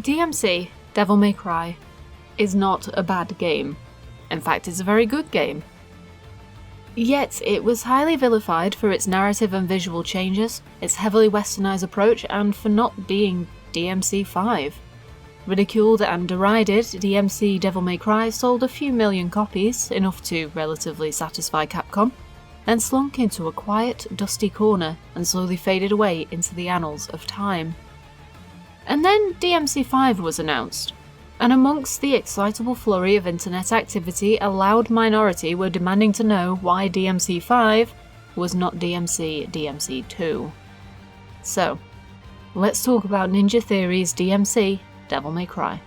DMC, Devil May Cry, is not a bad game. In fact, it's a very good game. Yet, it was highly vilified for its narrative and visual changes, its heavily westernized approach, and for not being DMC5. Ridiculed and derided, DMC Devil May Cry sold a few million copies, enough to relatively satisfy Capcom, then slunk into a quiet, dusty corner and slowly faded away into the annals of time. And then DMC5 was announced, and amongst the excitable flurry of internet activity, a loud minority were demanding to know why DMC5 was not DMC DMC2. So, let's talk about Ninja Theory's DMC Devil May Cry.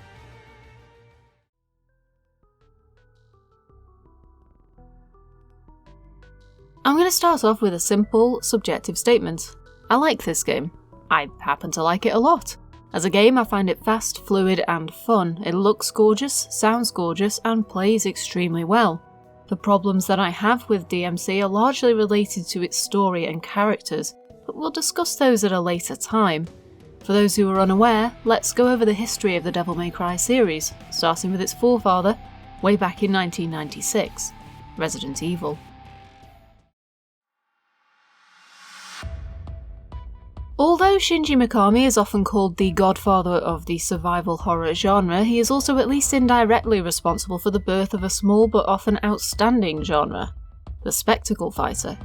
I'm going to start off with a simple, subjective statement. I like this game. I happen to like it a lot. As a game, I find it fast, fluid, and fun. It looks gorgeous, sounds gorgeous, and plays extremely well. The problems that I have with DMC are largely related to its story and characters, but we'll discuss those at a later time. For those who are unaware, let's go over the history of the Devil May Cry series, starting with its forefather, way back in 1996, Resident Evil. Although Shinji Mikami is often called the godfather of the survival horror genre, he is also at least indirectly responsible for the birth of a small but often outstanding genre, the spectacle fighter.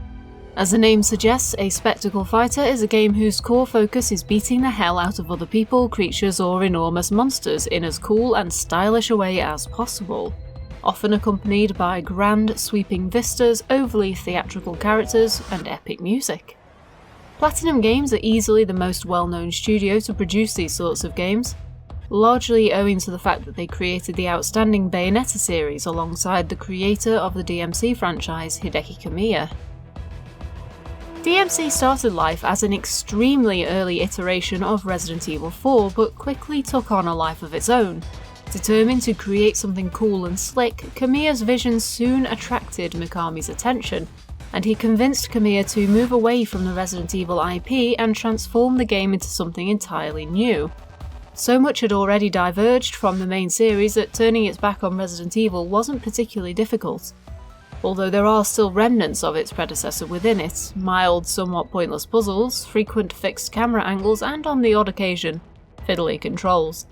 As the name suggests, a spectacle fighter is a game whose core focus is beating the hell out of other people, creatures, or enormous monsters in as cool and stylish a way as possible, often accompanied by grand, sweeping vistas, overly theatrical characters, and epic music. Platinum Games are easily the most well-known studio to produce these sorts of games, largely owing to the fact that they created the outstanding Bayonetta series alongside the creator of the DMC franchise, Hideki Kamiya. DMC started life as an extremely early iteration of Resident Evil 4, but quickly took on a life of its own. Determined to create something cool and slick, Kamiya's vision soon attracted Mikami's attention, and he convinced Kamiya to move away from the Resident Evil IP and transform the game into something entirely new. So much had already diverged from the main series that turning its back on Resident Evil wasn't particularly difficult. Although there are still remnants of its predecessor within it, mild, somewhat pointless puzzles, frequent fixed camera angles, and on the odd occasion, fiddly controls.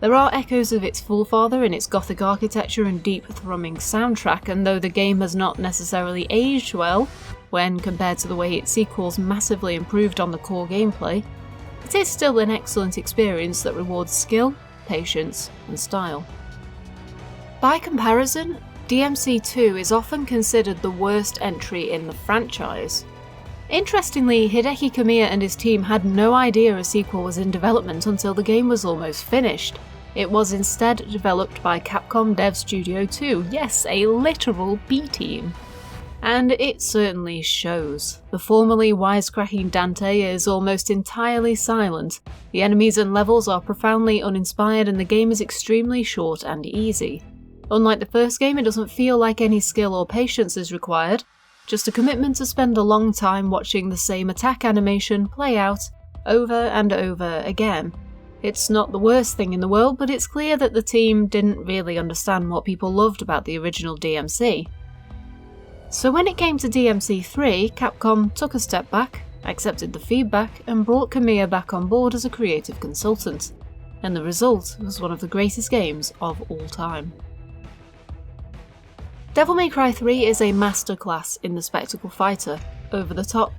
There are echoes of its forefather in its gothic architecture and deep thrumming soundtrack, and though the game has not necessarily aged well, when compared to the way its sequels massively improved on the core gameplay, it is still an excellent experience that rewards skill, patience, and style. By comparison, DMC2 is often considered the worst entry in the franchise. Interestingly, Hideki Kamiya and his team had no idea a sequel was in development until the game was almost finished. It was instead developed by Capcom Dev Studio 2, yes, a literal B-team. And it certainly shows. The formerly wisecracking Dante is almost entirely silent, the enemies and levels are profoundly uninspired, and the game is extremely short and easy. Unlike the first game, it doesn't feel like any skill or patience is required, just a commitment to spend a long time watching the same attack animation play out over and over again. It's not the worst thing in the world, but it's clear that the team didn't really understand what people loved about the original DMC. So when it came to DMC3, Capcom took a step back, accepted the feedback, and brought Kamiya back on board as a creative consultant. And the result was one of the greatest games of all time. Devil May Cry 3 is a masterclass in the spectacle fighter, over-the-top,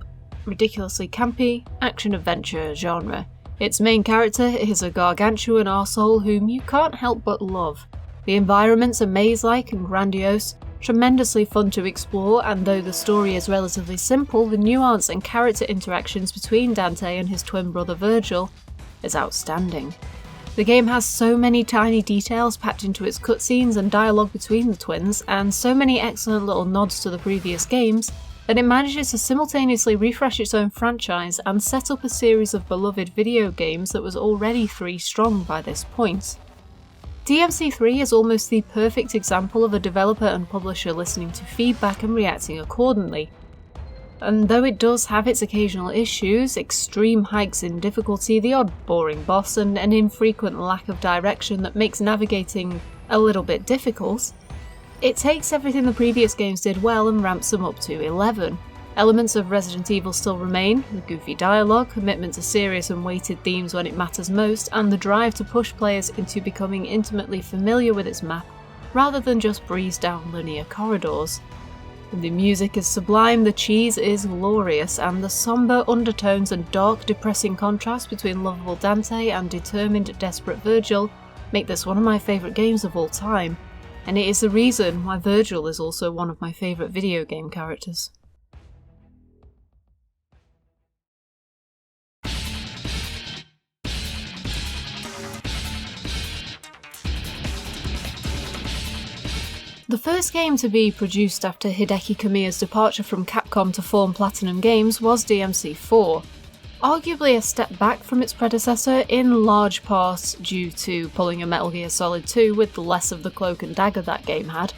ridiculously campy, action-adventure genre. Its main character is a gargantuan arsehole whom you can't help but love. The environments are maze-like and grandiose, tremendously fun to explore, and though the story is relatively simple, the nuance and character interactions between Dante and his twin brother Virgil is outstanding. The game has so many tiny details packed into its cutscenes and dialogue between the twins, and so many excellent little nods to the previous games, that it manages to simultaneously refresh its own franchise and set up a series of beloved video games that was already 3 strong by this point. DMC3 is almost the perfect example of a developer and publisher listening to feedback and reacting accordingly. and though it does have its occasional issues, extreme hikes in difficulty, the odd boring boss, and an infrequent lack of direction that makes navigating a little bit difficult, it takes everything the previous games did well and ramps them up to 11. Elements of Resident Evil still remain, the goofy dialogue, commitment to serious and weighted themes when it matters most, and the drive to push players into becoming intimately familiar with its map, rather than just breeze down linear corridors. The music is sublime, the cheese is glorious, and the sombre undertones and dark, depressing contrast between lovable Dante and determined, desperate Virgil make this one of my favourite games of all time, and it is the reason why Virgil is also one of my favourite video game characters. The first game to be produced after Hideki Kamiya's departure from Capcom to form Platinum Games was DMC4, arguably a step back from its predecessor in large part due to pulling a Metal Gear Solid 2 with less of the cloak and dagger that game had.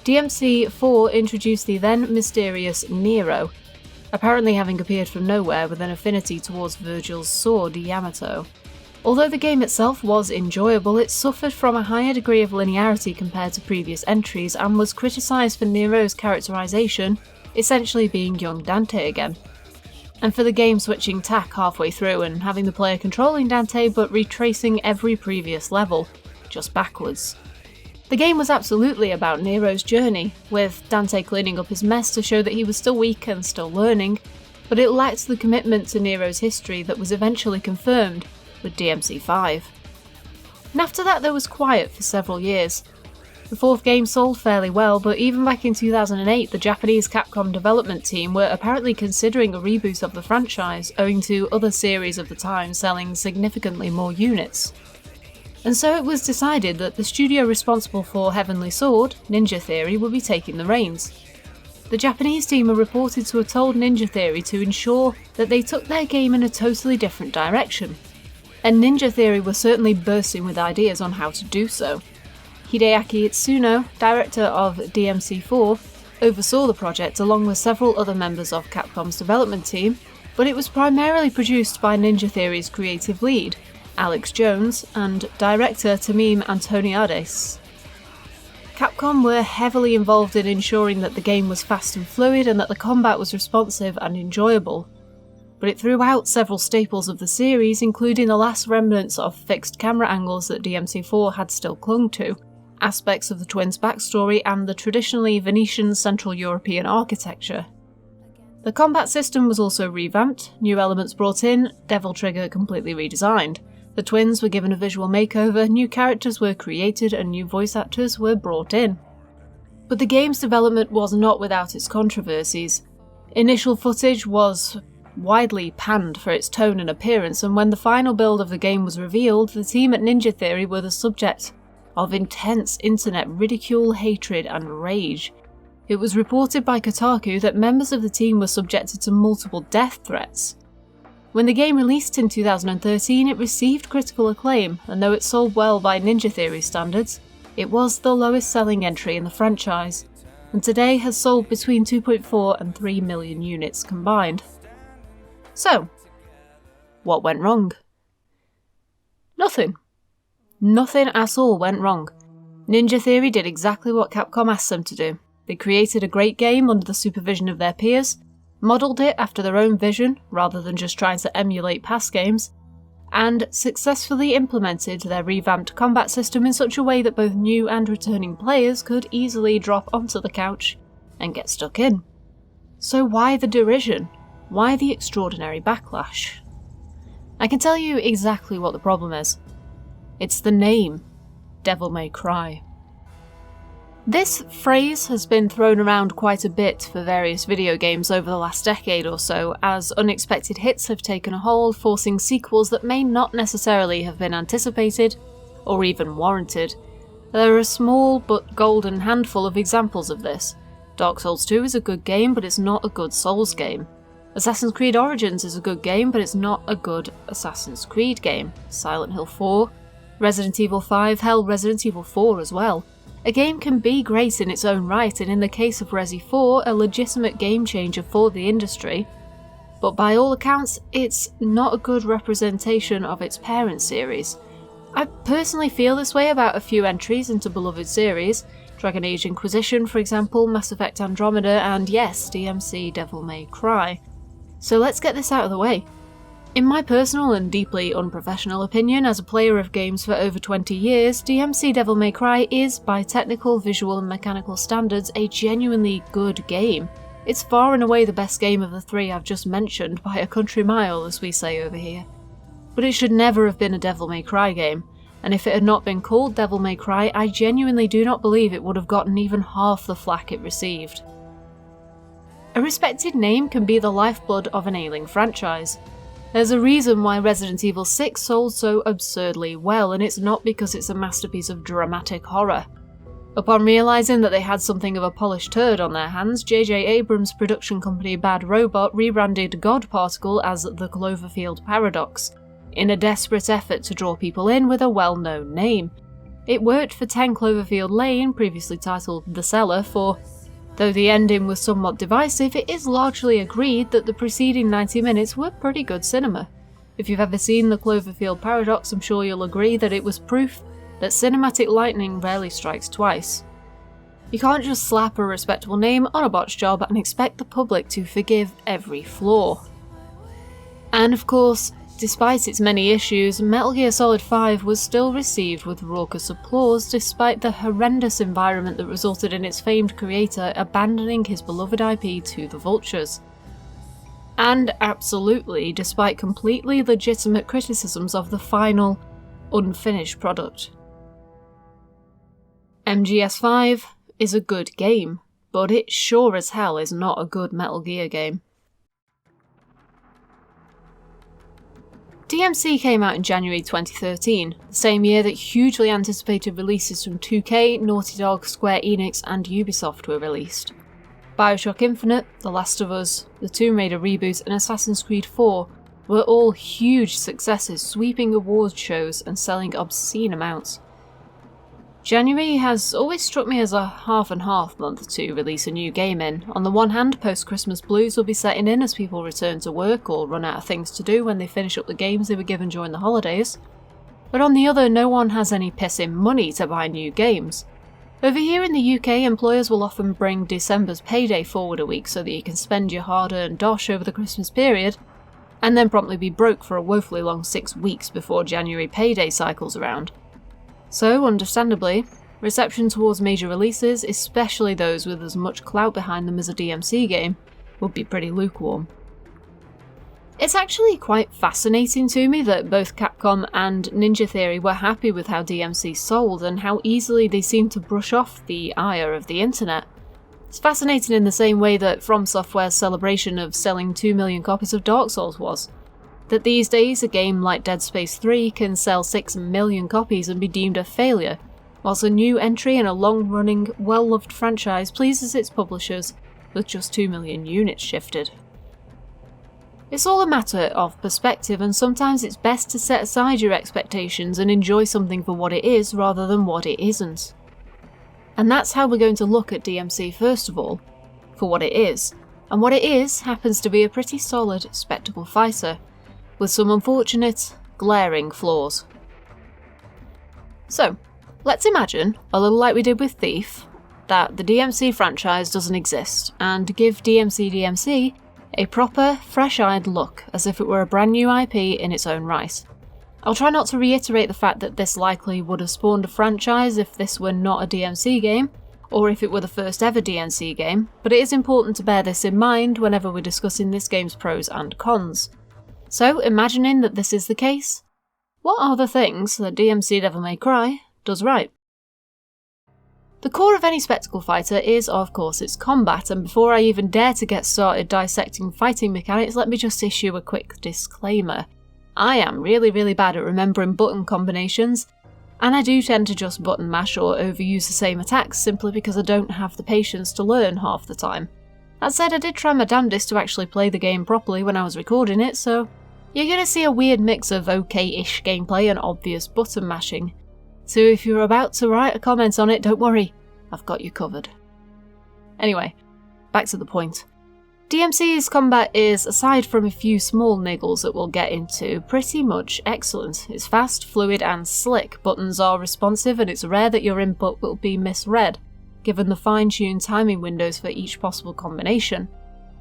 DMC4 introduced the then mysterious Nero, apparently having appeared from nowhere with an affinity towards Virgil's sword Yamato. Although the game itself was enjoyable, it suffered from a higher degree of linearity compared to previous entries and was criticised for Nero's characterization essentially being young Dante again, and for the game switching tack halfway through and having the player controlling Dante but retracing every previous level, just backwards. The game was absolutely about Nero's journey, with Dante cleaning up his mess to show that he was still weak and still learning, but it lacked the commitment to Nero's history that was eventually confirmed with DMC5. And after that there was quiet for several years. The fourth game sold fairly well, but even back in 2008 the Japanese Capcom development team were apparently considering a reboot of the franchise, owing to other series of the time selling significantly more units. And so it was decided that the studio responsible for Heavenly Sword, Ninja Theory, would be taking the reins. The Japanese team are reported to have told Ninja Theory to ensure that they took their game in a totally different direction. And Ninja Theory was certainly bursting with ideas on how to do so. Hideaki Itsuno, director of DMC4, oversaw the project along with several other members of Capcom's development team, but it was primarily produced by Ninja Theory's creative lead, Alex Jones, and director Tamim Antoniades. Capcom were heavily involved in ensuring that the game was fast and fluid and that the combat was responsive and enjoyable, but it threw out several staples of the series, including the last remnants of fixed camera angles that DMC4 had still clung to, aspects of the twins' backstory, and the traditionally Venetian Central European architecture. The combat system was also revamped, new elements brought in, Devil Trigger completely redesigned. The twins were given a visual makeover, new characters were created, and new voice actors were brought in. But the game's development was not without its controversies. Initial footage was widely panned for its tone and appearance, and when the final build of the game was revealed, the team at Ninja Theory were the subject of intense internet ridicule, hatred, and rage. It was reported by Kotaku that members of the team were subjected to multiple death threats. When the game released in 2013, it received critical acclaim, and though it sold well by Ninja Theory standards, it was the lowest selling entry in the franchise, and today has sold between 2.4 and 3 million units combined. So, what went wrong? Nothing. Nothing at all went wrong. Ninja Theory did exactly what Capcom asked them to do. They created a great game under the supervision of their peers, modelled it after their own vision rather than just trying to emulate past games, and successfully implemented their revamped combat system in such a way that both new and returning players could easily drop onto the couch and get stuck in. So why the derision? Why the extraordinary backlash? I can tell you exactly what the problem is. It's the name, Devil May Cry. This phrase has been thrown around quite a bit for various video games over the last decade or so, as unexpected hits have taken a hold, forcing sequels that may not necessarily have been anticipated or even warranted. There are a small but golden handful of examples of this. Dark Souls 2 is a good game, but it's not a good Souls game. Assassin's Creed Origins is a good game, but it's not a good Assassin's Creed game. Silent Hill 4, Resident Evil 5, hell, Resident Evil 4 as well. A game can be great in its own right, and in the case of Resi 4, a legitimate game changer for the industry, but by all accounts, it's not a good representation of its parent series. I personally feel this way about a few entries into beloved series, Dragon Age Inquisition for example, Mass Effect Andromeda, and yes, DMC Devil May Cry. So let's get this out of the way. In my personal and deeply unprofessional opinion, as a player of games for over 20 years, DMC Devil May Cry is, by technical, visual and mechanical standards, a genuinely good game. It's far and away the best game of the three I've just mentioned by a country mile, as we say over here. But it should never have been a Devil May Cry game, and if it had not been called Devil May Cry, I genuinely do not believe it would have gotten even half the flack it received. A respected name can be the lifeblood of an ailing franchise. There's a reason why Resident Evil 6 sold so absurdly well, and it's not because it's a masterpiece of dramatic horror. Upon realising that they had something of a polished turd on their hands, J.J. Abrams' production company Bad Robot rebranded God Particle as the Cloverfield Paradox, in a desperate effort to draw people in with a well-known name. It worked for 10 Cloverfield Lane, previously titled The Cellar, for though the ending was somewhat divisive, it is largely agreed that the preceding 90 minutes were pretty good cinema. If you've ever seen the Cloverfield Paradox, I'm sure you'll agree that it was proof that cinematic lightning rarely strikes twice. You can't just slap a respectable name on a botch job and expect the public to forgive every flaw. And of course, despite its many issues, Metal Gear Solid 5 was still received with raucous applause despite the horrendous environment that resulted in its famed creator abandoning his beloved IP to the vultures. And absolutely, despite completely legitimate criticisms of the final, unfinished product. MGS5 is a good game, but it sure as hell is not a good Metal Gear game. DMC came out in January 2013, the same year that hugely anticipated releases from 2K, Naughty Dog, Square Enix and Ubisoft were released. BioShock Infinite, The Last of Us, the Tomb Raider reboot and Assassin's Creed 4 were all huge successes, sweeping awards shows and selling obscene amounts. January has always struck me as a half and half month to release a new game in. On the one hand, post-Christmas blues will be setting in as people return to work or run out of things to do when they finish up the games they were given during the holidays. But on the other, no one has any pissing money to buy new games. Over here in the UK, employers will often bring December's payday forward a week so that you can spend your hard-earned dosh over the Christmas period, and then promptly be broke for a woefully long 6 weeks before January payday cycles around. So, understandably, reception towards major releases, especially those with as much clout behind them as a DMC game, would be pretty lukewarm. It's actually quite fascinating to me that both Capcom and Ninja Theory were happy with how DMC sold and how easily they seemed to brush off the ire of the internet. It's fascinating in the same way that From Software's celebration of selling 2 million copies of Dark Souls was. That these days a game like Dead Space 3 can sell 6 million copies and be deemed a failure, whilst a new entry in a long-running, well-loved franchise pleases its publishers with just 2 million units shifted. It's all a matter of perspective, and sometimes it's best to set aside your expectations and enjoy something for what it is rather than what it isn't. And that's how we're going to look at DMC first of all, for what it is. And what it is happens to be a pretty solid spectacle fighter, with some unfortunate, glaring flaws. So, let's imagine, a little like we did with Thief, that the DMC franchise doesn't exist, and give DMC a proper, fresh-eyed look, as if it were a brand new IP in its own right. I'll try not to reiterate the fact that this likely would have spawned a franchise if this were not a DMC game, or if it were the first ever DMC game, but it is important to bear this in mind whenever we're discussing this game's pros and cons. So, imagining that this is the case, what are the things that DMC Devil May Cry does right? The core of any spectacle fighter is, of course, its combat, and before I even dare to get started dissecting fighting mechanics, let me just issue a quick disclaimer. I am really bad at remembering button combinations, and I do tend to just button mash or overuse the same attacks simply because I don't have the patience to learn half the time. That said, I did try my damnedest to actually play the game properly when I was recording it, so you're going to see a weird mix of okay-ish gameplay and obvious button mashing. so if you're about to write a comment on it, don't worry, I've got you covered. Anyway, back to the point. DMC's combat is, aside from a few small niggles that we'll get into, pretty much excellent. It's fast, fluid and slick, buttons are responsive, and it's rare that your input will be misread, given the fine-tuned timing windows for each possible combination.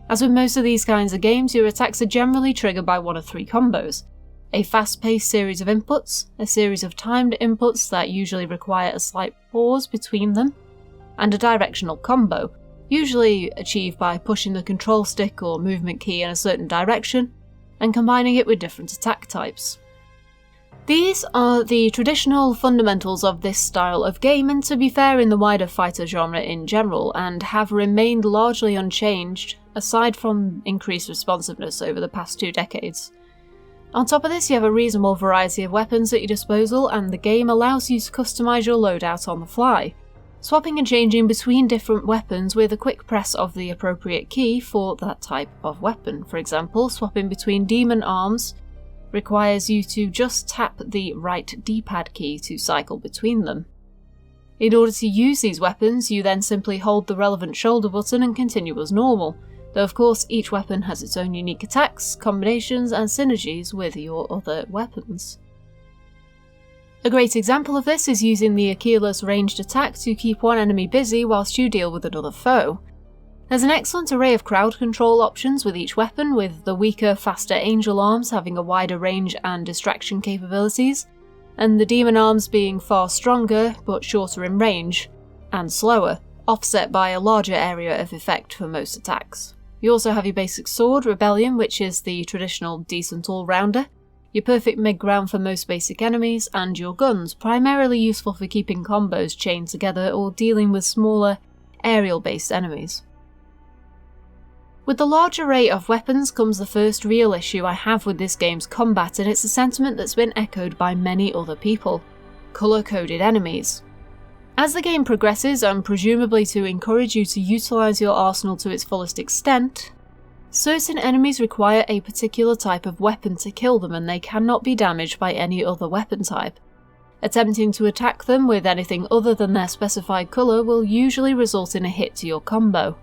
As with most of these kinds of games, your attacks are generally triggered by one of three combos. A fast-paced series of inputs, a series of timed inputs that usually require a slight pause between them, and a directional combo, usually achieved by pushing the control stick or movement key in a certain direction, and combining it with different attack types. These are the traditional fundamentals of this style of game, and to be fair, in the wider fighter genre in general, and have remained largely unchanged, aside from increased responsiveness over the past 2 decades. On top of this, you have a reasonable variety of weapons at your disposal, and the game allows you to customise your loadout on the fly, swapping and changing between different weapons with a quick press of the appropriate key for that type of weapon. For example, swapping between demon arms requires you to just tap the right D-pad key to cycle between them. In order to use these weapons, you then simply hold the relevant shoulder button and continue as normal, though of course each weapon has its own unique attacks, combinations and synergies with your other weapons. A great example of this is using the Achilles ranged attack to keep one enemy busy whilst you deal with another foe. There's an excellent array of crowd control options with each weapon, with the weaker, faster angel arms having a wider range and distraction capabilities, and the demon arms being far stronger but shorter in range, and slower, offset by a larger area of effect for most attacks. You also have your basic sword, Rebellion, which is the traditional decent all-rounder, your perfect mid-ground for most basic enemies, and your guns, primarily useful for keeping combos chained together or dealing with smaller, aerial-based enemies. With the large array of weapons comes the first real issue I have with this game's combat, and it's a sentiment that's been echoed by many other people: colour-coded enemies. As the game progresses, and presumably to encourage you to utilise your arsenal to its fullest extent, certain enemies require a particular type of weapon to kill them, and they cannot be damaged by any other weapon type. Attempting to attack them with anything other than their specified colour will usually result in a hit to your combo.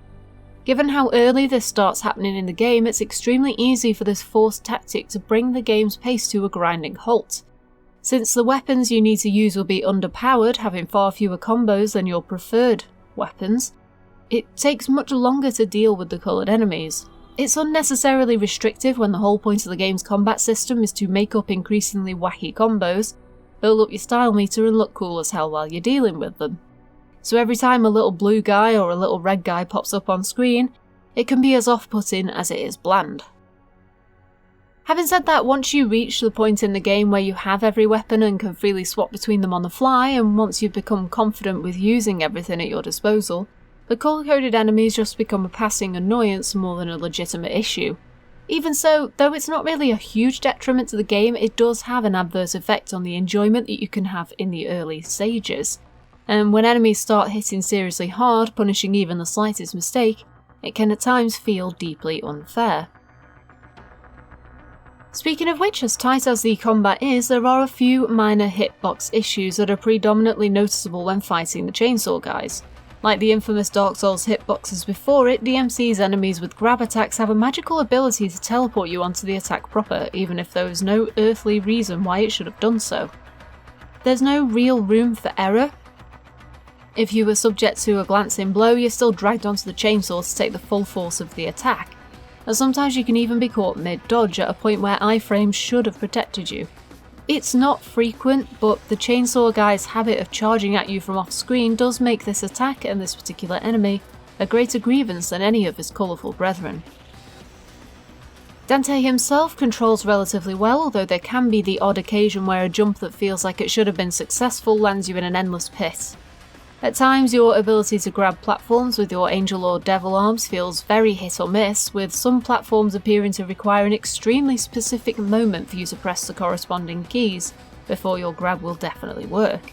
Given how early this starts happening in the game, it's extremely easy for this forced tactic to bring the game's pace to a grinding halt. Since the weapons you need to use will be underpowered, having far fewer combos than your preferred weapons, it takes much longer to deal with the coloured enemies. It's unnecessarily restrictive when the whole point of the game's combat system is to make up increasingly wacky combos, build up your style meter and look cool as hell while you're dealing with them. So every time a little blue guy or a little red guy pops up on screen, it can be as off-putting as it is bland. Having said that, once you reach the point in the game where you have every weapon and can freely swap between them on the fly, and once you've become confident with using everything at your disposal, the colour-coded enemies just become a passing annoyance more than a legitimate issue. Even so, though it's not really a huge detriment to the game, it does have an adverse effect on the enjoyment that you can have in the early stages. And when enemies start hitting seriously hard, punishing even the slightest mistake, it can at times feel deeply unfair. Speaking of which, as tight as the combat is, there are a few minor hitbox issues that are predominantly noticeable when fighting the chainsaw guys. Like the infamous Dark Souls hitboxes before it, DMC's enemies with grab attacks have a magical ability to teleport you onto the attack proper, even if there is no earthly reason why it should have done so. There's no real room for error. If you were subject to a glancing blow, you're still dragged onto the chainsaw to take the full force of the attack, and sometimes you can even be caught mid-dodge at a point where iframes should have protected you. It's not frequent, but the chainsaw guy's habit of charging at you from off-screen does make this attack and this particular enemy a greater grievance than any of his colourful brethren. Dante himself controls relatively well, although there can be the odd occasion where a jump that feels like it should have been successful lands you in an endless pit. At times, your ability to grab platforms with your angel or devil arms feels very hit or miss, with some platforms appearing to require an extremely specific moment for you to press the corresponding keys before your grab will definitely work.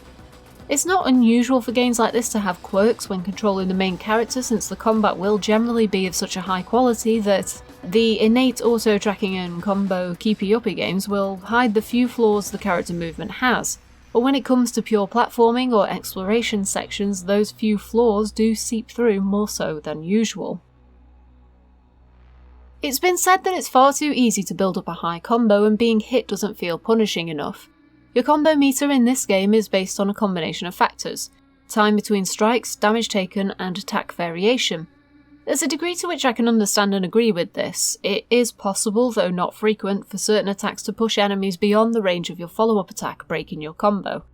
It's not unusual for games like this to have quirks when controlling the main character, since the combat will generally be of such a high quality that the innate auto-tracking and combo keepy-uppy games will hide the few flaws the character movement has. but when it comes to pure platforming or exploration sections, those few flaws do seep through more so than usual. It's been said that it's far too easy to build up a high combo and being hit doesn't feel punishing enough. Your combo meter in this game is based on a combination of factors: time between strikes, damage taken, and attack variation. There's a degree to which I can understand and agree with this. It is possible, though not frequent, for certain attacks to push enemies beyond the range of your follow-up attack, breaking your combo.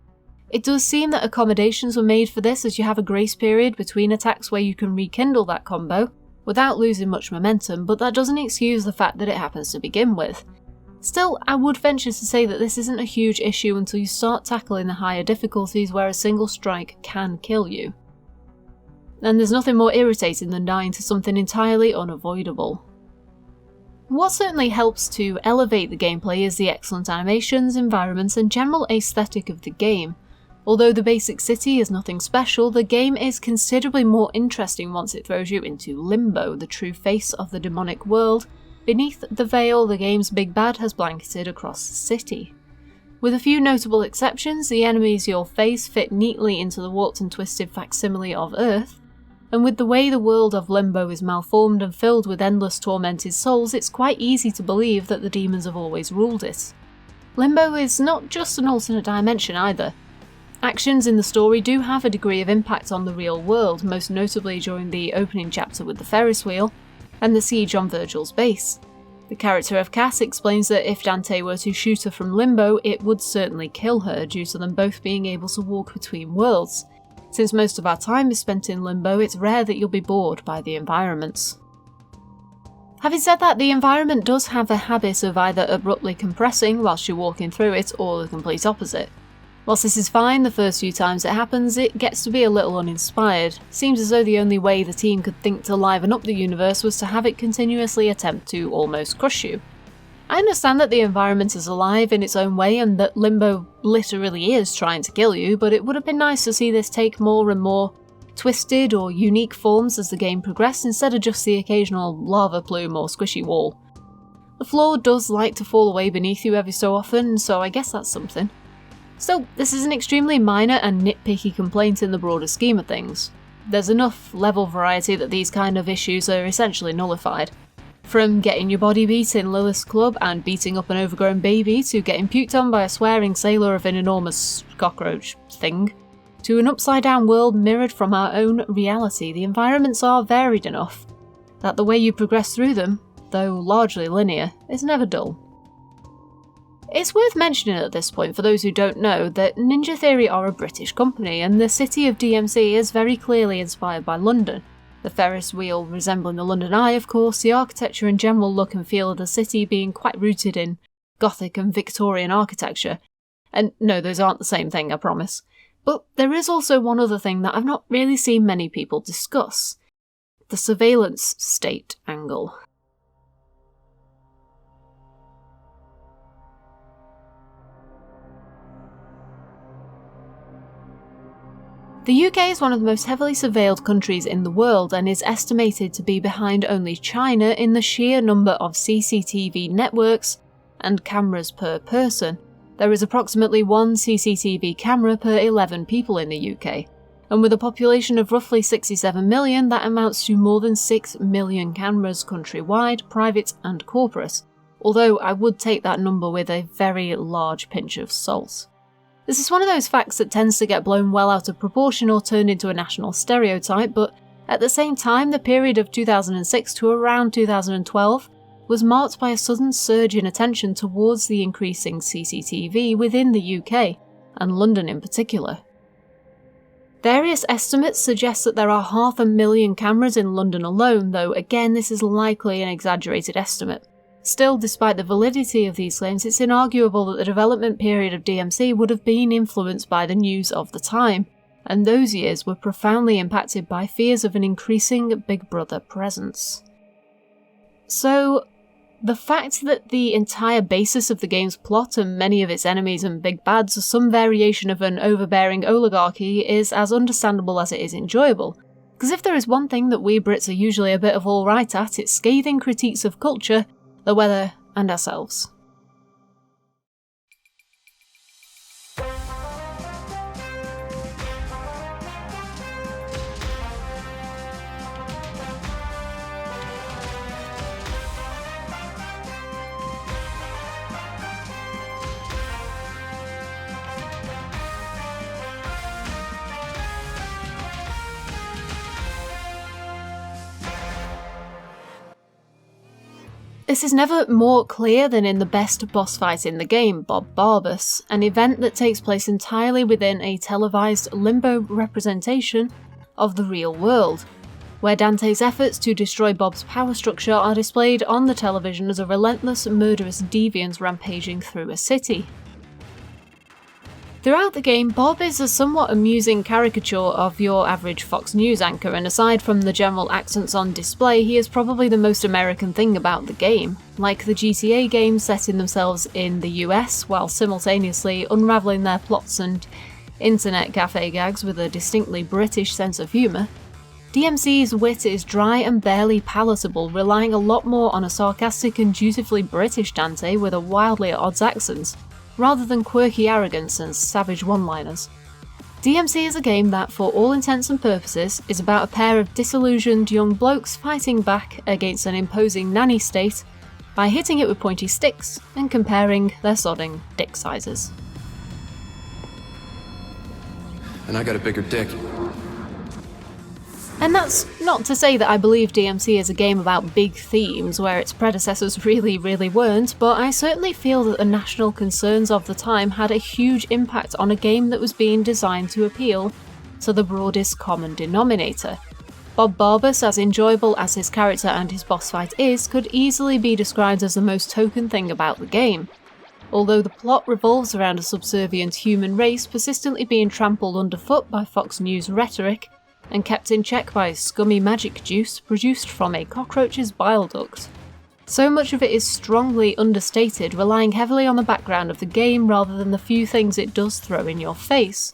It does seem that accommodations were made for this, as you have a grace period between attacks where you can rekindle that combo without losing much momentum, but that doesn't excuse the fact that it happens to begin with. Still, I would venture to say that this isn't a huge issue until you start tackling the higher difficulties where a single strike can kill you. And there's nothing more irritating than dying to something entirely unavoidable. What certainly helps to elevate the gameplay is the excellent animations, environments, and general aesthetic of the game. Although the basic city is nothing special, the game is considerably more interesting once it throws you into Limbo, the true face of the demonic world, beneath the veil the game's big bad has blanketed across the city. With a few notable exceptions, the enemies you'll face fit neatly into the warped and twisted facsimile of Earth, and with the way the world of Limbo is malformed and filled with endless tormented souls, it's quite easy to believe that the demons have always ruled it. Limbo is not just an alternate dimension either. Actions in the story do have a degree of impact on the real world, most notably during the opening chapter with the Ferris wheel, and the siege on Virgil's base. The character of Cass explains that if Dante were to shoot her from Limbo, it would certainly kill her, due to them both being able to walk between worlds. Since most of our time is spent in Limbo, it's rare that you'll be bored by the environments. Having said that, the environment does have a habit of either abruptly compressing whilst you're walking through it, or the complete opposite. Whilst this is fine the first few times it happens, it gets to be a little uninspired. Seems as though the only way the team could think to liven up the universe was to have it continuously attempt to almost crush you. I understand that the environment is alive in its own way and that Limbo literally is trying to kill you, but it would have been nice to see this take more and more twisted or unique forms as the game progressed, instead of just the occasional lava plume or squishy wall. The floor does like to fall away beneath you every so often, so I guess that's something. Still, this is an extremely minor and nitpicky complaint in the broader scheme of things. There's enough level variety that these kind of issues are essentially nullified. From getting your body beat in Lilith's club and beating up an overgrown baby, to getting puked on by a swearing sailor of an enormous cockroach thing, to an upside-down world mirrored from our own reality, the environments are varied enough that the way you progress through them, though largely linear, is never dull. It's worth mentioning at this point, for those who don't know, that Ninja Theory are a British company, and the city of DmC is very clearly inspired by London. The Ferris wheel resembling the London Eye, of course, the architecture and general look and feel of the city being quite rooted in Gothic and Victorian architecture. And no, those aren't the same thing, I promise. But there is also one other thing that I've not really seen many people discuss: the surveillance state angle. The UK is one of the most heavily surveilled countries in the world and is estimated to be behind only China in the sheer number of CCTV networks and cameras per person. There is approximately one CCTV camera per 11 people in the UK, and with a population of roughly 67 million, that amounts to more than 6 million cameras countrywide, private and corporate, although I would take that number with a very large pinch of salt. This is one of those facts that tends to get blown well out of proportion or turned into a national stereotype, but at the same time, the period of 2006 to around 2012 was marked by a sudden surge in attention towards the increasing CCTV within the UK, and London in particular. Various estimates suggest that there are 500,000 cameras in London alone, though again this is likely an exaggerated estimate. Still, despite the validity of these claims, it's inarguable that the development period of DmC would have been influenced by the news of the time, and those years were profoundly impacted by fears of an increasing Big Brother presence. So, the fact that the entire basis of the game's plot and many of its enemies and big bads are some variation of an overbearing oligarchy is as understandable as it is enjoyable, because if there is one thing that we Brits are usually a bit of alright at, it's scathing critiques of culture, the weather, and ourselves. This is never more clear than in the best boss fight in the game, Bob Barbas, an event that takes place entirely within a televised limbo representation of the real world, where Dante's efforts to destroy Bob's power structure are displayed on the television as a relentless, murderous deviant rampaging through a city. Throughout the game, Bob is a somewhat amusing caricature of your average Fox News anchor, and aside from the general accents on display, he is probably the most American thing about the game. Like the GTA games setting themselves in the US, while simultaneously unravelling their plots and internet cafe gags with a distinctly British sense of humour, DMC's wit is dry and barely palatable, relying a lot more on a sarcastic and dutifully British Dante with a wildly at odds accent, rather than quirky arrogance and savage one-liners. DMC is a game that, for all intents and purposes, is about a pair of disillusioned young blokes fighting back against an imposing nanny state by hitting it with pointy sticks and comparing their sodding dick sizes. And I got a bigger dick. And that's not to say that I believe DMC is a game about big themes where its predecessors really weren't, but I certainly feel that the national concerns of the time had a huge impact on a game that was being designed to appeal to the broadest common denominator. Bob Barbas, as enjoyable as his character and his boss fight is, could easily be described as the most token thing about the game. Although the plot revolves around a subservient human race persistently being trampled underfoot by Fox News rhetoric, and kept in check by scummy magic juice produced from a cockroach's bile duct. So much of it is strongly understated, relying heavily on the background of the game rather than the few things it does throw in your face.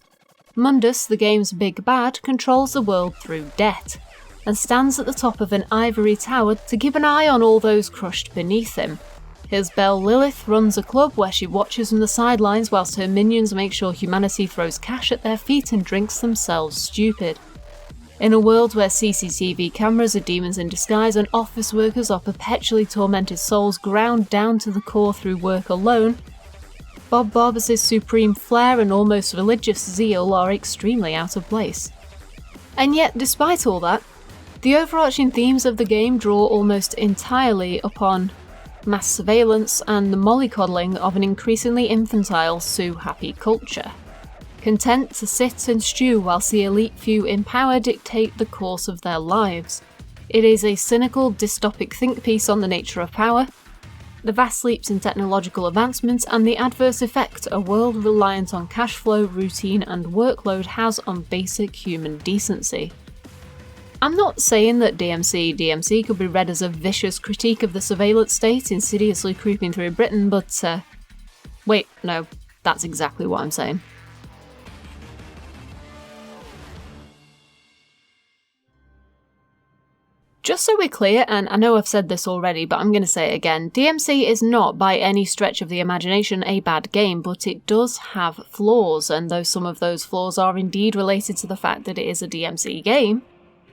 Mundus, the game's big bad, controls the world through debt, and stands at the top of an ivory tower to keep an eye on all those crushed beneath him. His belle Lilith runs a club where she watches from the sidelines whilst her minions make sure humanity throws cash at their feet and drinks themselves stupid. In a world where CCTV cameras are demons in disguise and office workers are perpetually tormented souls ground down to the core through work alone, Bob Barbas' supreme flair and almost religious zeal are extremely out of place. And yet, despite all that, the overarching themes of the game draw almost entirely upon mass surveillance and the mollycoddling of an increasingly infantile sue-happy culture, content to sit and stew whilst the elite few in power dictate the course of their lives. It is a cynical, dystopic think piece on the nature of power, the vast leaps in technological advancement, and the adverse effect a world reliant on cash flow, routine, and workload has on basic human decency. I'm not saying that DmC could be read as a vicious critique of the surveillance state insidiously creeping through Britain, but wait, no, that's exactly what I'm saying. Just so we're clear, and I know I've said this already, but I'm going to say it again, DMC is not by any stretch of the imagination a bad game, but it does have flaws, and though some of those flaws are indeed related to the fact that it is a DMC game,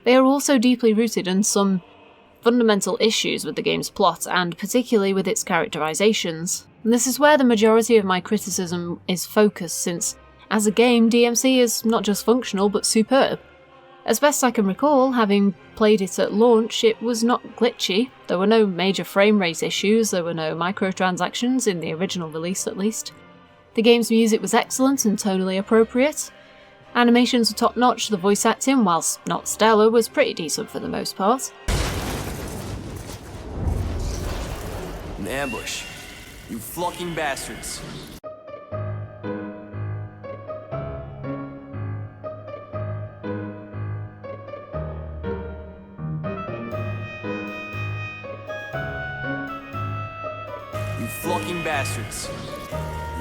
they are also deeply rooted in some fundamental issues with the game's plot, and particularly with its characterizations. And this is where the majority of my criticism is focused, since, as a game, DMC is not just functional, but superb. As best I can recall, having played it at launch, it was not glitchy. There were no major frame rate issues, there were no microtransactions, in the original release at least. The game's music was excellent and tonally appropriate. Animations were top notch, the voice acting, whilst not stellar, was pretty decent for the most part. An ambush. You flocking bastards. You flocking bastards.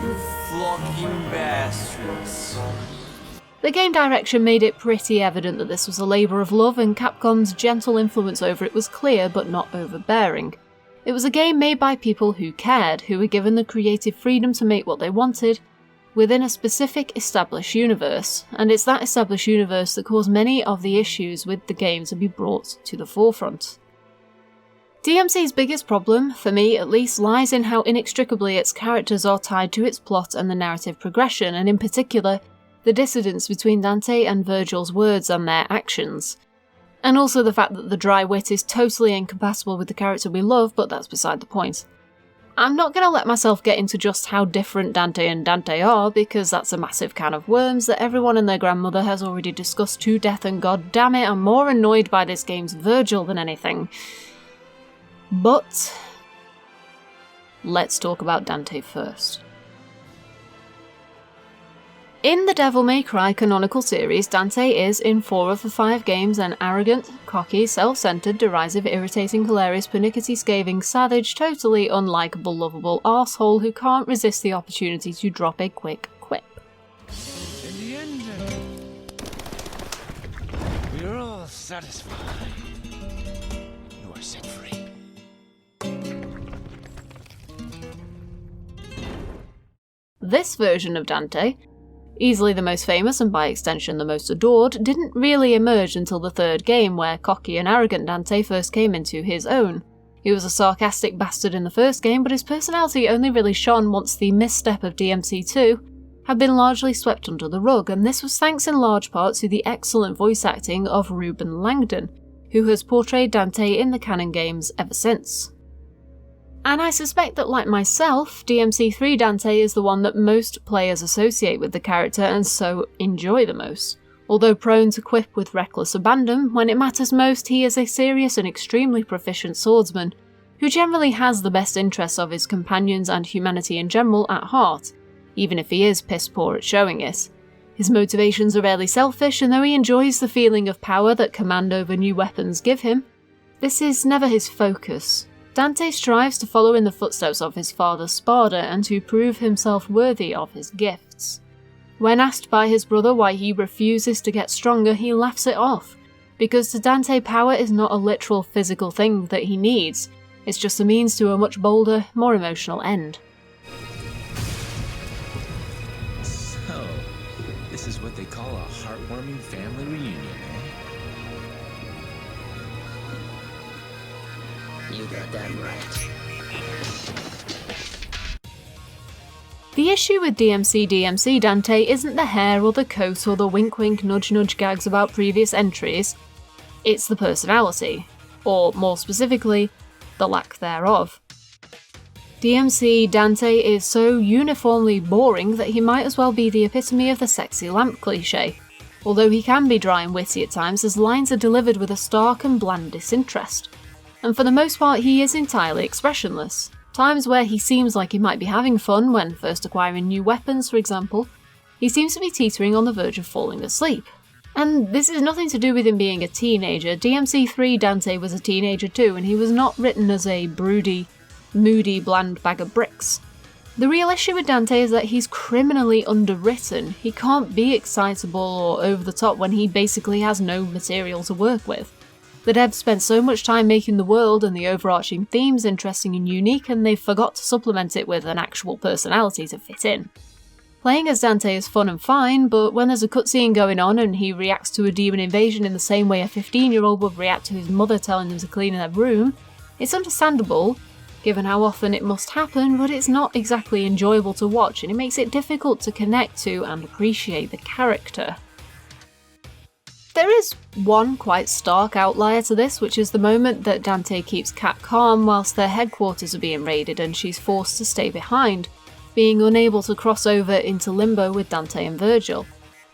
You flocking bastards. The game direction made it pretty evident that this was a labour of love, and Capcom's gentle influence over it was clear but not overbearing. It was a game made by people who cared, who were given the creative freedom to make what they wanted within a specific established universe, and it's that established universe that caused many of the issues with the game to be brought to the forefront. DMC's biggest problem, for me at least, lies in how inextricably its characters are tied to its plot and the narrative progression, and in particular, the dissonance between Dante and Virgil's words and their actions. And also the fact that the dry wit is totally incompatible with the character we love, but that's beside the point. I'm not going to let myself get into just how different Dante and Dante are, because that's a massive can of worms that everyone and their grandmother has already discussed to death, and god damn it, I'm more annoyed by this game's Virgil than anything. But let's talk about Dante first. In the Devil May Cry canonical series, Dante is, in 4 of the 5 games, an arrogant, cocky, self-centered, derisive, irritating, hilarious, pernickety, scathing, savage, totally unlikable, lovable arsehole who can't resist the opportunity to drop a quick quip. In the end, we're all satisfied. You are set free. This version of Dante, easily the most famous and by extension the most adored, didn't really emerge until the 3rd game, where cocky and arrogant Dante first came into his own. He was a sarcastic bastard in the first game, but his personality only really shone once the misstep of DmC2 had been largely swept under the rug, and this was thanks in large part to the excellent voice acting of Ruben Langdon, who has portrayed Dante in the canon games ever since. And I suspect that, like myself, DmC3 Dante is the one that most players associate with the character and so enjoy the most. Although prone to quip with reckless abandon, when it matters most he is a serious and extremely proficient swordsman, who generally has the best interests of his companions and humanity in general at heart, even if he is piss poor at showing it. His motivations are rarely selfish, and though he enjoys the feeling of power that command over new weapons give him, this is never his focus. Dante strives to follow in the footsteps of his father Sparda and to prove himself worthy of his gifts. When asked by his brother why he refuses to get stronger, he laughs it off, because to Dante power is not a literal physical thing that he needs, it's just a means to a much bolder, more emotional end. So, this is what they call a heartwarming family reunion, eh? You got that right. The issue with DmC Dante isn't the hair or the coat or the wink wink nudge nudge gags about previous entries, it's the personality, or more specifically, the lack thereof. DmC Dante is so uniformly boring that he might as well be the epitome of the sexy lamp cliché, although he can be dry and witty at times, his lines are delivered with a stark and bland disinterest. And for the most part he is entirely expressionless. Times where he seems like he might be having fun, when first acquiring new weapons for example, he seems to be teetering on the verge of falling asleep. And this is nothing to do with him being a teenager. DmC3 Dante was a teenager too, and he was not written as a broody, moody, bland bag of bricks. The real issue with Dante is that he's criminally underwritten. He can't be excitable or over the top when he basically has no material to work with. The devs spent so much time making the world and the overarching themes interesting and unique, and they forgot to supplement it with an actual personality to fit in. Playing as Dante is fun and fine, but when there's a cutscene going on and he reacts to a demon invasion in the same way a 15-year-old would react to his mother telling him to clean their room, it's understandable, given how often it must happen, but it's not exactly enjoyable to watch, and it makes it difficult to connect to and appreciate the character. There is one quite stark outlier to this, which is the moment that Dante keeps Kat calm whilst their headquarters are being raided and she's forced to stay behind, being unable to cross over into limbo with Dante and Virgil.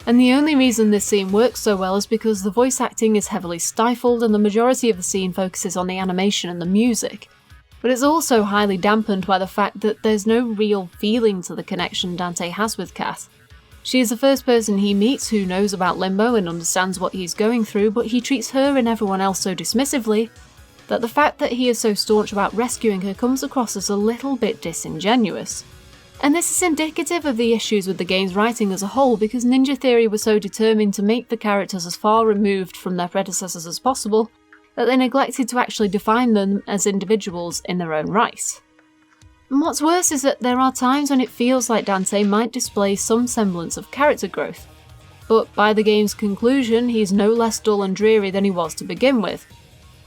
And the only reason this scene works so well is because the voice acting is heavily stifled and the majority of the scene focuses on the animation and the music. But it's also highly dampened by the fact that there's no real feeling to the connection Dante has with Kat. She is the first person he meets who knows about Limbo and understands what he's going through, but he treats her and everyone else so dismissively that the fact that he is so staunch about rescuing her comes across as a little bit disingenuous. And this is indicative of the issues with the game's writing as a whole, because Ninja Theory was so determined to make the characters as far removed from their predecessors as possible that they neglected to actually define them as individuals in their own right. And what's worse is that there are times when it feels like Dante might display some semblance of character growth, but by the game's conclusion he's no less dull and dreary than he was to begin with.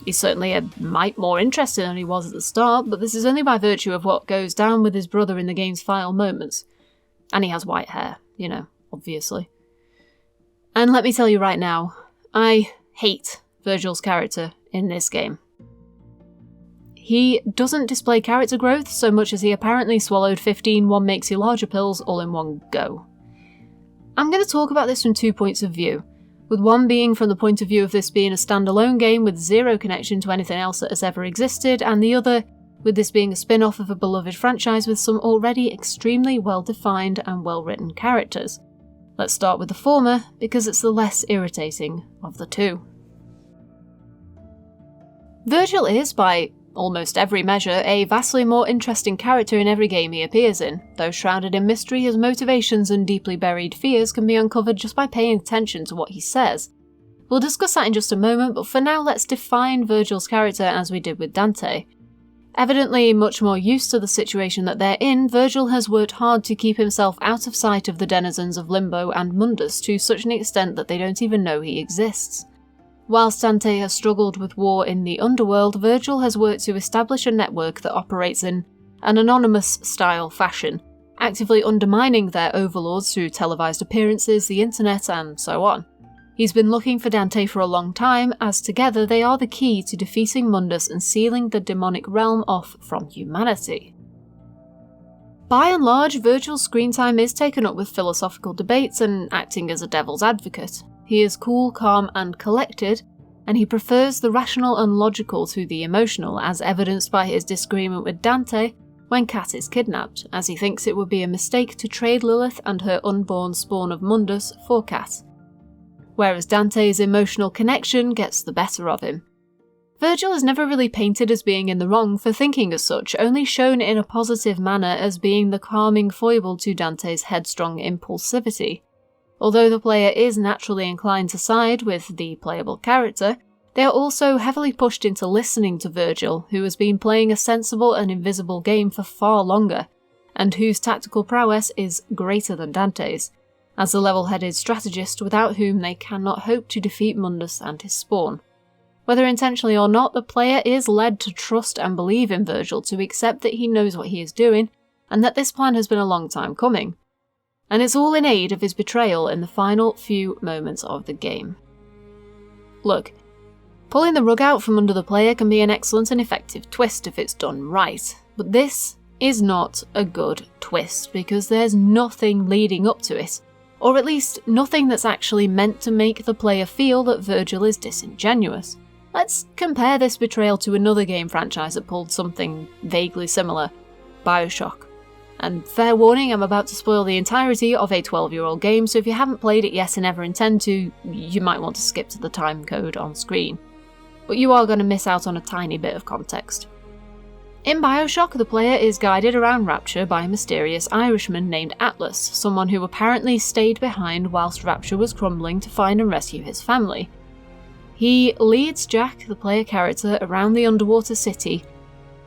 He's certainly a mite more interesting than he was at the start, but this is only by virtue of what goes down with his brother in the game's final moments. And he has white hair, obviously. And let me tell you right now, I hate Virgil's character in this game. He doesn't display character growth so much as he apparently swallowed 15 one makes you larger pills all in one go. I'm going to talk about this from 2 points of view, with one being from the point of view of this being a standalone game with zero connection to anything else that has ever existed, and the other with this being a spin-off of a beloved franchise with some already extremely well-defined and well-written characters. Let's start with the former, because it's the less irritating of the two. Virgil is, by almost every measure, a vastly more interesting character in every game he appears in, though shrouded in mystery, his motivations and deeply buried fears can be uncovered just by paying attention to what he says. We'll discuss that in just a moment, but for now let's define Virgil's character as we did with Dante. Evidently much more used to the situation that they're in, Virgil has worked hard to keep himself out of sight of the denizens of Limbo and Mundus to such an extent that they don't even know he exists. Whilst Dante has struggled with war in the underworld, Virgil has worked to establish a network that operates in an anonymous-style fashion, actively undermining their overlords through televised appearances, the internet, and so on. He's been looking for Dante for a long time, as together they are the key to defeating Mundus and sealing the demonic realm off from humanity. By and large, Virgil's screen time is taken up with philosophical debates and acting as a devil's advocate. He is cool, calm, and collected, and he prefers the rational and logical to the emotional, as evidenced by his disagreement with Dante when Kat is kidnapped, as he thinks it would be a mistake to trade Lilith and her unborn spawn of Mundus for Kat. Whereas Dante's emotional connection gets the better of him. Virgil is never really painted as being in the wrong for thinking as such, only shown in a positive manner as being the calming foible to Dante's headstrong impulsivity. Although the player is naturally inclined to side with the playable character, they are also heavily pushed into listening to Virgil, who has been playing a sensible and invisible game for far longer, and whose tactical prowess is greater than Dante's, as the level-headed strategist without whom they cannot hope to defeat Mundus and his spawn. Whether intentionally or not, the player is led to trust and believe in Virgil, to accept that he knows what he is doing, and that this plan has been a long time coming. And it's all in aid of his betrayal in the final few moments of the game. Look, pulling the rug out from under the player can be an excellent and effective twist if it's done right, but this is not a good twist because there's nothing leading up to it, or at least nothing that's actually meant to make the player feel that Virgil is disingenuous. Let's compare this betrayal to another game franchise that pulled something vaguely similar, BioShock. And fair warning, I'm about to spoil the entirety of a 12-year-old game, so if you haven't played it yet and ever intend to, you might want to skip to the time code on screen. But you are going to miss out on a tiny bit of context. In BioShock, the player is guided around Rapture by a mysterious Irishman named Atlas, someone who apparently stayed behind whilst Rapture was crumbling to find and rescue his family. He leads Jack, the player character, around the underwater city,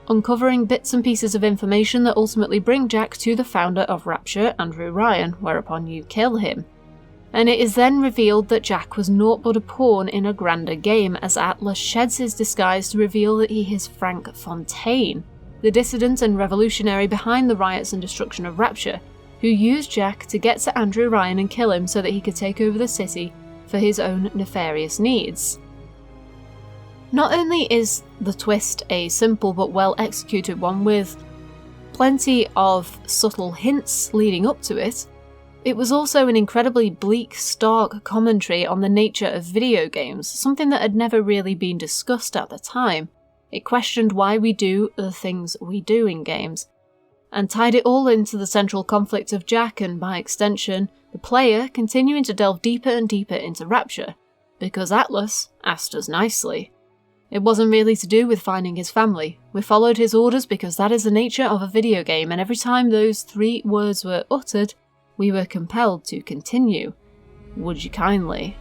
uncovering bits and pieces of information that ultimately bring Jack to the founder of Rapture, Andrew Ryan, whereupon you kill him. And it is then revealed that Jack was naught but a pawn in a grander game, as Atlas sheds his disguise to reveal that he is Frank Fontaine, the dissident and revolutionary behind the riots and destruction of Rapture, who used Jack to get to Andrew Ryan and kill him so that he could take over the city for his own nefarious needs. Not only is the twist a simple but well executed one with plenty of subtle hints leading up to it, it was also an incredibly bleak, stark commentary on the nature of video games, something that had never really been discussed at the time. It questioned why we do the things we do in games, and tied it all into the central conflict of Jack and, by extension, the player continuing to delve deeper and deeper into Rapture, because Atlas asked us nicely. It wasn't really to do with finding his family. We followed his orders because that is the nature of a video game, and every time those 3 words were uttered, we were compelled to continue. Would you kindly?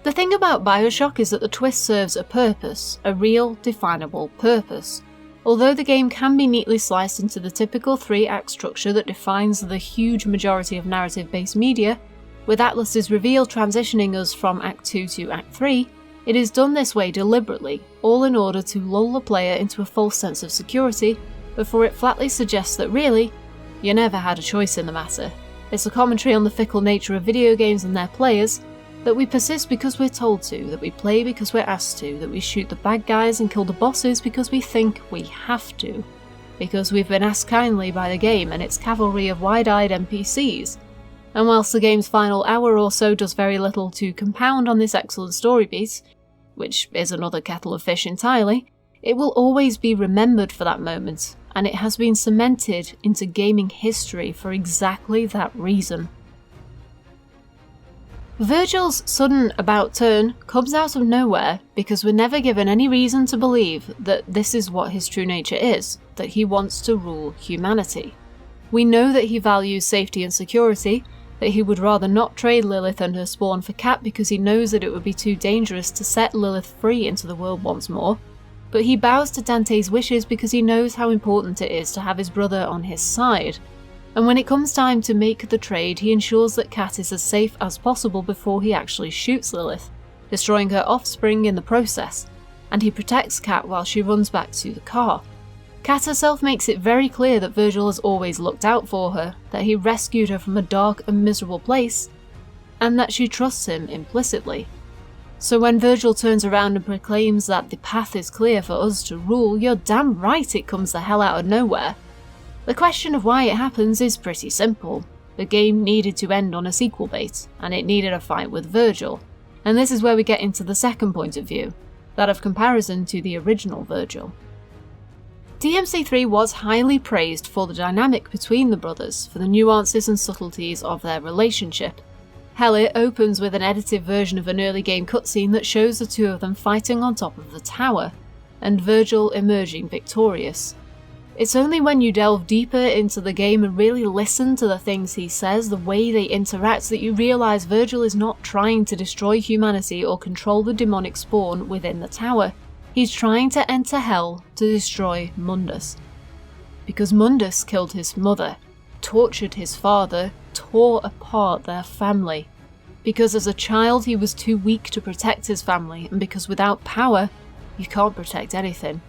The thing about BioShock is that the twist serves a purpose, a real, definable purpose. Although the game can be neatly sliced into the typical 3-act structure that defines the huge majority of narrative-based media, with Atlas's reveal transitioning us from Act 2 to Act 3, it is done this way deliberately, all in order to lull the player into a false sense of security, before it flatly suggests that really, you never had a choice in the matter. It's a commentary on the fickle nature of video games and their players, That we persist because we're told to, that we play because we're asked to, that we shoot the bad guys and kill the bosses because we think we have to, because we've been asked kindly by the game and its cavalry of wide-eyed NPCs. And whilst the game's final hour or so does very little to compound on this excellent story beat, which is another kettle of fish entirely, it will always be remembered for that moment, and it has been cemented into gaming history for exactly that reason. Virgil's sudden about turn comes out of nowhere because we're never given any reason to believe that this is what his true nature is, that he wants to rule humanity. We know that he values safety and security, that he would rather not trade Lilith and her spawn for Cat because he knows that it would be too dangerous to set Lilith free into the world once more, but he bows to Dante's wishes because he knows how important it is to have his brother on his side. And when it comes time to make the trade, he ensures that Cat is as safe as possible before he actually shoots Lilith, destroying her offspring in the process, and he protects Cat while she runs back to the car. Cat herself makes it very clear that Virgil has always looked out for her, that he rescued her from a dark and miserable place, and that she trusts him implicitly. So when Virgil turns around and proclaims that the path is clear for us to rule, you're damn right it comes the hell out of nowhere. The question of why it happens is pretty simple. The game needed to end on a sequel bait, and it needed a fight with Virgil. And this is where we get into the second point of view, that of comparison to the original Virgil. DMC3 was highly praised for the dynamic between the brothers, for the nuances and subtleties of their relationship. Hell, it opens with an edited version of an early game cutscene that shows the two of them fighting on top of the tower, and Virgil emerging victorious. It's only when you delve deeper into the game and really listen to the things he says, the way they interact, that you realise Virgil is not trying to destroy humanity or control the demonic spawn within the tower. He's trying to enter Hell to destroy Mundus. Because Mundus killed his mother, tortured his father, tore apart their family. Because as a child he was too weak to protect his family, and because without power, you can't protect anything.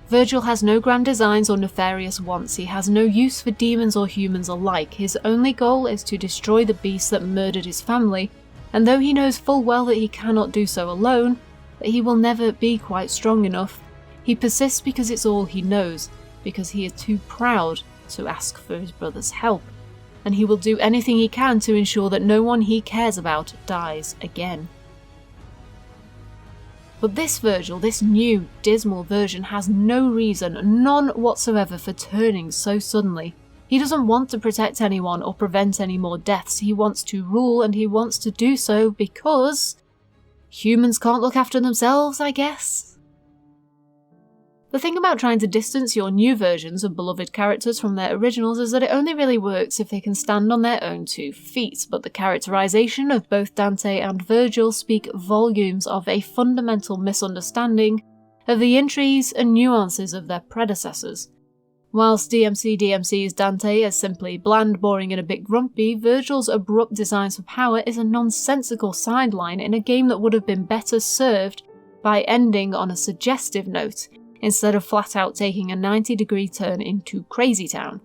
Virgil has no grand designs or nefarious wants, he has no use for demons or humans alike, his only goal is to destroy the beast that murdered his family, and though he knows full well that he cannot do so alone, that he will never be quite strong enough, he persists because it's all he knows, because he is too proud to ask for his brother's help, and he will do anything he can to ensure that no one he cares about dies again. But this Virgil, this new, dismal version, has no reason, none whatsoever, for turning so suddenly. He doesn't want to protect anyone or prevent any more deaths, he wants to rule, and he wants to do so because humans can't look after themselves, I guess? The thing about trying to distance your new versions of beloved characters from their originals is that it only really works if they can stand on their own 2 feet, but the characterization of both Dante and Virgil speak volumes of a fundamental misunderstanding of the intrigues and nuances of their predecessors. Whilst DmC's Dante is simply bland, boring and a bit grumpy, Virgil's abrupt designs for power is a nonsensical sideline in a game that would have been better served by ending on a suggestive note, instead of flat out taking a 90-degree turn into Crazy Town.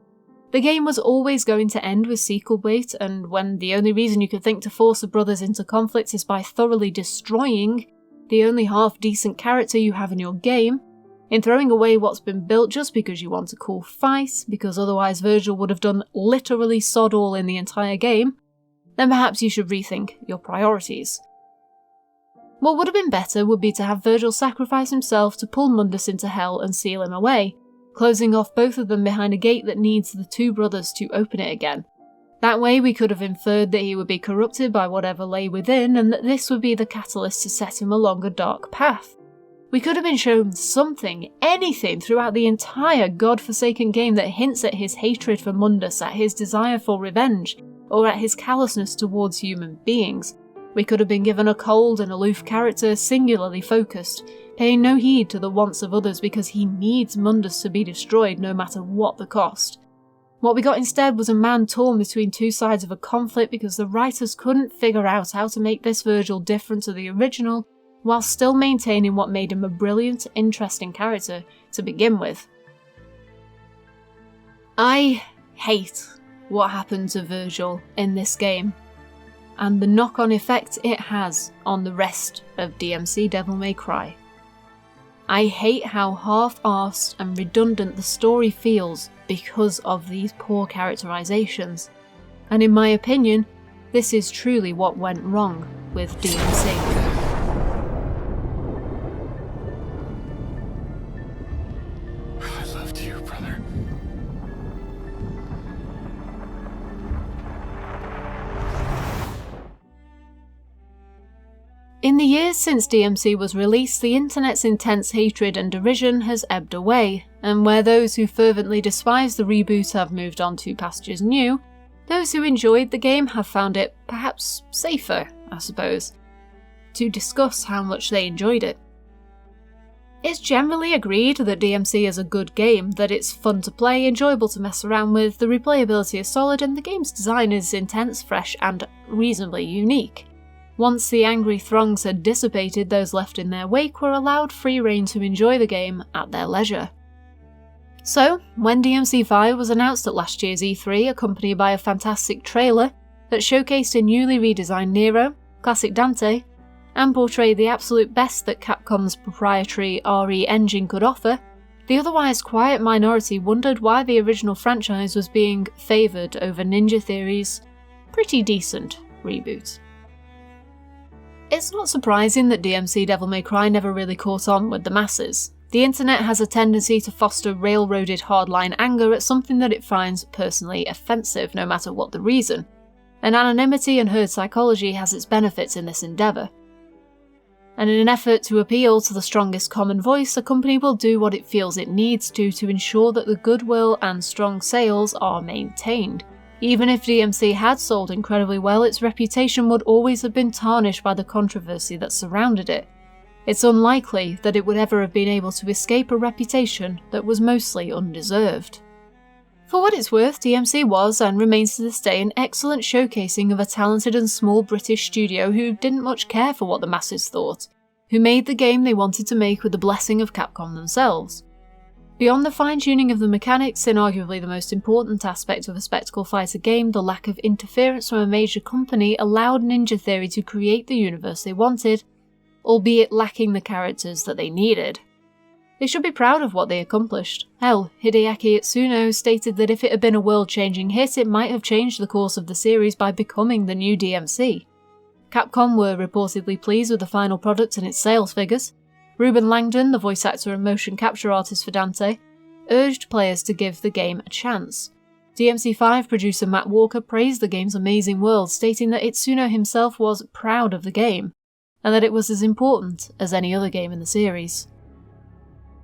The game was always going to end with sequel bait, and when the only reason you could think to force the brothers into conflict is by thoroughly destroying the only half-decent character you have in your game, in throwing away what's been built just because you want a cool fight, because otherwise Virgil would have done literally sod all in the entire game, then perhaps you should rethink your priorities. What would have been better would be to have Virgil sacrifice himself to pull Mundus into Hell and seal him away, closing off both of them behind a gate that needs the 2 brothers to open it again. That way we could have inferred that he would be corrupted by whatever lay within, and that this would be the catalyst to set him along a dark path. We could have been shown something, anything, throughout the entire godforsaken game that hints at his hatred for Mundus, at his desire for revenge, or at his callousness towards human beings. We could have been given a cold and aloof character, singularly focused, paying no heed to the wants of others because he needs Mundus to be destroyed no matter what the cost. What we got instead was a man torn between 2 sides of a conflict because the writers couldn't figure out how to make this Virgil different to the original, while still maintaining what made him a brilliant, interesting character to begin with. I hate what happened to Virgil in this game. and the knock-on effect it has on the rest of DMC Devil May Cry. I hate how half-arsed and redundant the story feels because of these poor characterizations, and in my opinion, this is truly what went wrong with DMC. In the years since DMC was released, the internet's intense hatred and derision has ebbed away, and where those who fervently despise the reboot have moved on to pastures new, those who enjoyed the game have found it perhaps safer, I suppose, to discuss how much they enjoyed it. It's generally agreed that DMC is a good game, that it's fun to play, enjoyable to mess around with, the replayability is solid, and the game's design is intense, fresh, and reasonably unique. Once the angry throngs had dissipated, those left in their wake were allowed free rein to enjoy the game at their leisure. So, when DMC5 was announced at last year's E3, accompanied by a fantastic trailer that showcased a newly redesigned Nero, classic Dante, and portrayed the absolute best that Capcom's proprietary RE engine could offer, the otherwise quiet minority wondered why the original franchise was being favoured over Ninja Theory's pretty decent reboot. It's not surprising that DMC Devil May Cry never really caught on with the masses. The internet has a tendency to foster railroaded hardline anger at something that it finds personally offensive, no matter what the reason, and anonymity and herd psychology has its benefits in this endeavour. And in an effort to appeal to the strongest common voice, a company will do what it feels it needs to ensure that the goodwill and strong sales are maintained. Even if DMC had sold incredibly well, its reputation would always have been tarnished by the controversy that surrounded it. It's unlikely that it would ever have been able to escape a reputation that was mostly undeserved. For what it's worth, DMC was, and remains to this day, an excellent showcasing of a talented and small British studio who didn't much care for what the masses thought, who made the game they wanted to make with the blessing of Capcom themselves. Beyond the fine-tuning of the mechanics, inarguably the most important aspect of a spectacle fighter game, the lack of interference from a major company allowed Ninja Theory to create the universe they wanted, albeit lacking the characters that they needed. They should be proud of what they accomplished. Hell, Hideaki Itsuno stated that if it had been a world-changing hit, it might have changed the course of the series by becoming the new DMC. Capcom were reportedly pleased with the final product and its sales figures. Ruben Langdon, the voice actor and motion capture artist for Dante, urged players to give the game a chance. DMC5 producer Matt Walker praised the game's amazing world, stating that Itsuno himself was proud of the game, and that it was as important as any other game in the series.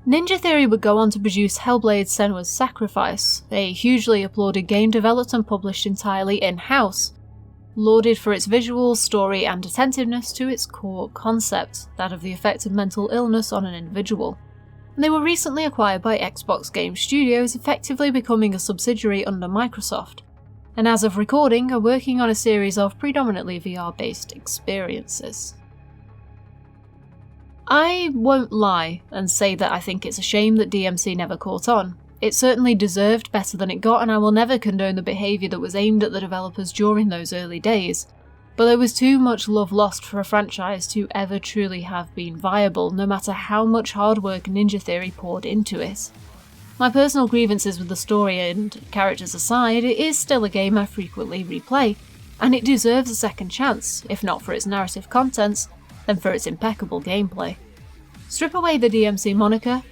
Ninja Theory would go on to produce Hellblade Senua's Sacrifice, a hugely applauded game developed and published entirely in-house, lauded for its visuals, story, and attentiveness to its core concept, that of the effect of mental illness on an individual. And they were recently acquired by Xbox Game Studios, effectively becoming a subsidiary under Microsoft, and as of recording are working on a series of predominantly VR-based experiences. I won't lie and say that I think it's a shame that DMC never caught on. It certainly deserved better than it got, and I will never condone the behaviour that was aimed at the developers during those early days. But there was too much love lost for a franchise to ever truly have been viable, no matter how much hard work Ninja Theory poured into it. My personal grievances with the story and characters aside, it is still a game I frequently replay, and it deserves a second chance, if not for its narrative contents, then for its impeccable gameplay. Strip away the DMC moniker,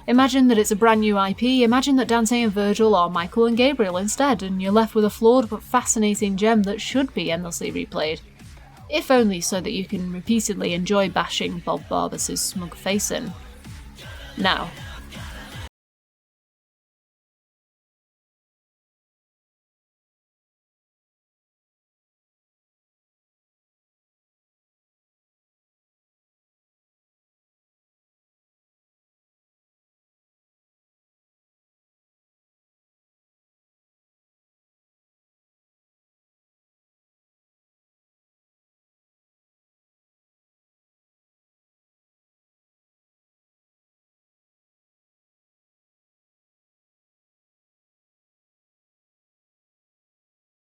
imagine that it's a brand new IP, imagine that Dante and Virgil are Michael and Gabriel instead, and you're left with a flawed but fascinating gem that should be endlessly replayed. If only so that you can repeatedly enjoy bashing Bob Barbas' smug face in. Now,